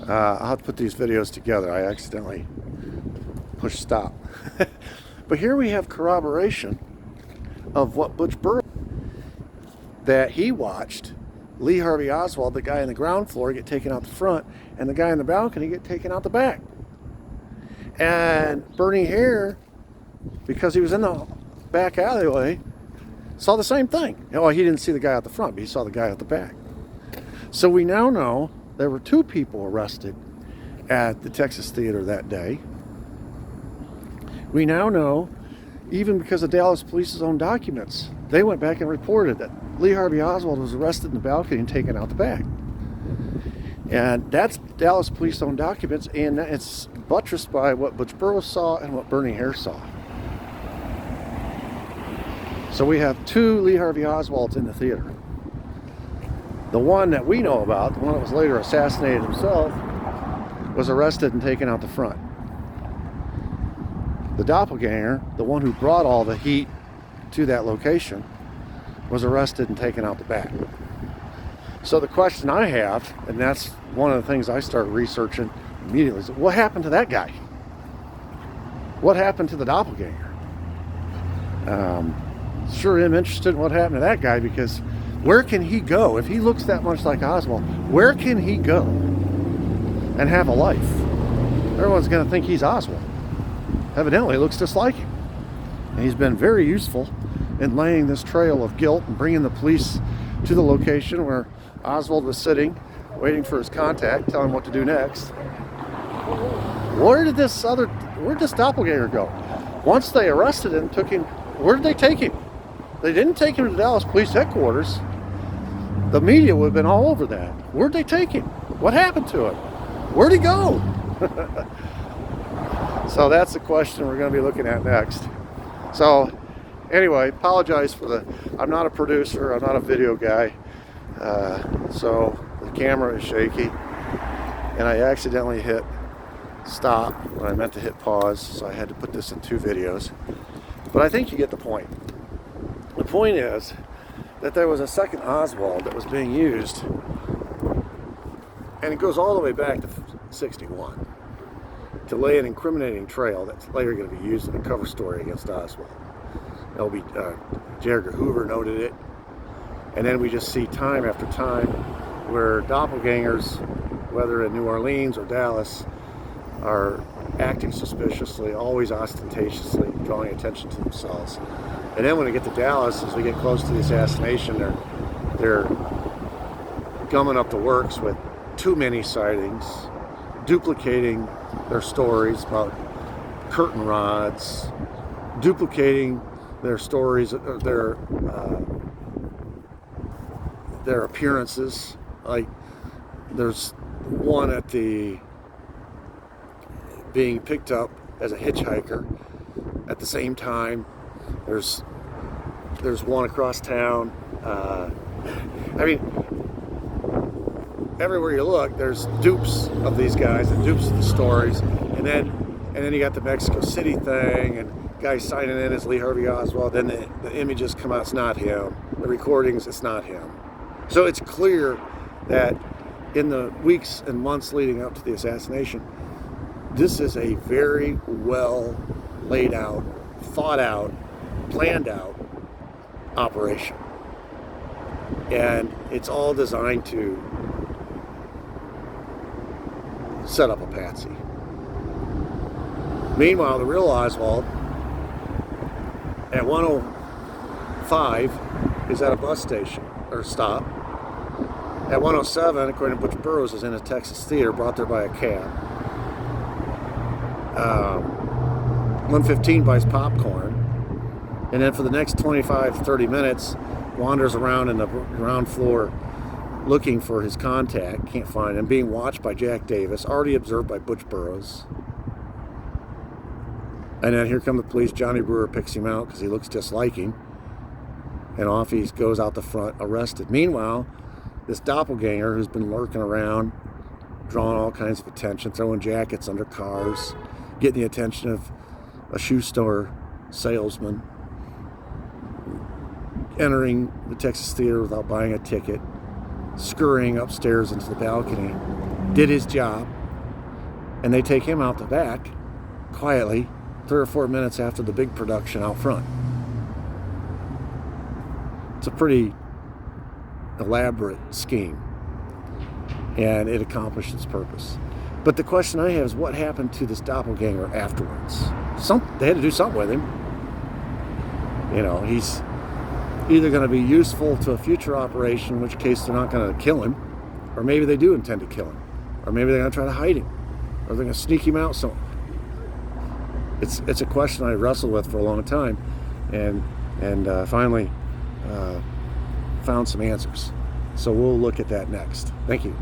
I'll have to put these videos together. I accidentally pushed stop. But here we have corroboration of what Butch Burroughs, that he watched Lee Harvey Oswald, the guy on the ground floor, get taken out the front, and the guy in the balcony get taken out the back. And Bernie Hare, because he was in the back alleyway, saw the same thing. Well, he didn't see the guy out the front, but he saw the guy out the back. So we now know there were 2 people arrested at the Texas Theater that day. We now know, even because of Dallas Police's own documents, they went back and reported that Lee Harvey Oswald was arrested in the balcony and taken out the back. And that's Dallas Police's own documents, and it's buttressed by what Butch Burroughs saw and what Bernie Hare saw. So we have 2 Lee Harvey Oswalds in the theater. The one that we know about, the one that was later assassinated himself, was arrested and taken out the front. The doppelganger, the one who brought all the heat to that location, was arrested and taken out the back. So the question I have, and that's one of the things I started researching immediately, is what happened to that guy? What happened to the doppelganger? Sure am interested in what happened to that guy, because where can he go? If he looks that much like Oswald, where can he go and have a life? Everyone's going to think he's Oswald. Evidently, it looks just like him. And he's been very useful in laying this trail of guilt and bringing the police to the location where Oswald was sitting, waiting for his contact, telling him what to do next. Where did this doppelganger go? Once they arrested him, took him, where did they take him? They didn't take him to Dallas Police Headquarters. The media would have been all over that. Where'd they take him? What happened to him? Where'd he go? So that's the question we're going to be looking at next. So anyway, apologize for I'm not a producer, I'm not a video guy, so the camera is shaky, and I accidentally hit stop when I meant to hit pause, so I had to put this in 2 videos. But I think you get the point. The point is that there was a second Oswald that was being used, and it goes all the way back to 61, to lay an incriminating trail that's later going to be used in a cover story against Oswald. J. Edgar Hoover noted it, and then we just see time after time where doppelgangers, whether in New Orleans or Dallas, are acting suspiciously, always ostentatiously, drawing attention to themselves. And then when they get to Dallas, as we get close to the assassination, they're gumming up the works with too many sightings, duplicating their stories about curtain rods, duplicating their stories, their appearances. Like there's one at the being picked up as a hitchhiker at the same time. There's one across town. I mean, everywhere you look, there's dupes of these guys and dupes of the stories, and then you got the Mexico City thing, and guys signing in as Lee Harvey Oswald. Then the images come out, it's not him. The recordings, it's not him. So it's clear that in the weeks and months leading up to the assassination, this is a very well laid out, thought out, planned out operation. And it's all designed to set up a patsy. Meanwhile, the real Oswald at 105 is at a bus station or stop. At 107, according to Butch Burroughs, is in a Texas theater brought there by a cab. 115 buys popcorn, and then for the next 25-30 minutes wanders around in the ground floor looking for his contact, can't find him, being watched by Jack Davis, already observed by Butch Burroughs. And then here come the police. Johnny Brewer picks him out because he looks just like him, and off he goes out the front, arrested. Meanwhile, this doppelganger who's been lurking around, drawing all kinds of attention, throwing jackets under cars, getting the attention of a shoe store salesman, entering the Texas Theater without buying a ticket, scurrying upstairs into the balcony, did his job, and they take him out the back quietly 3 or 4 minutes after the big production out front. It's a pretty elaborate scheme, and it accomplished its purpose. But the question I have is, what happened to this doppelganger afterwards? They had to do something with him. You know, he's either going to be useful to a future operation, in which case they're not going to kill him, or maybe they do intend to kill him, or maybe they're going to try to hide him, or they're going to sneak him out somewhere. It's a question I wrestled with for a long time, and finally found some answers. So we'll look at that next. Thank you.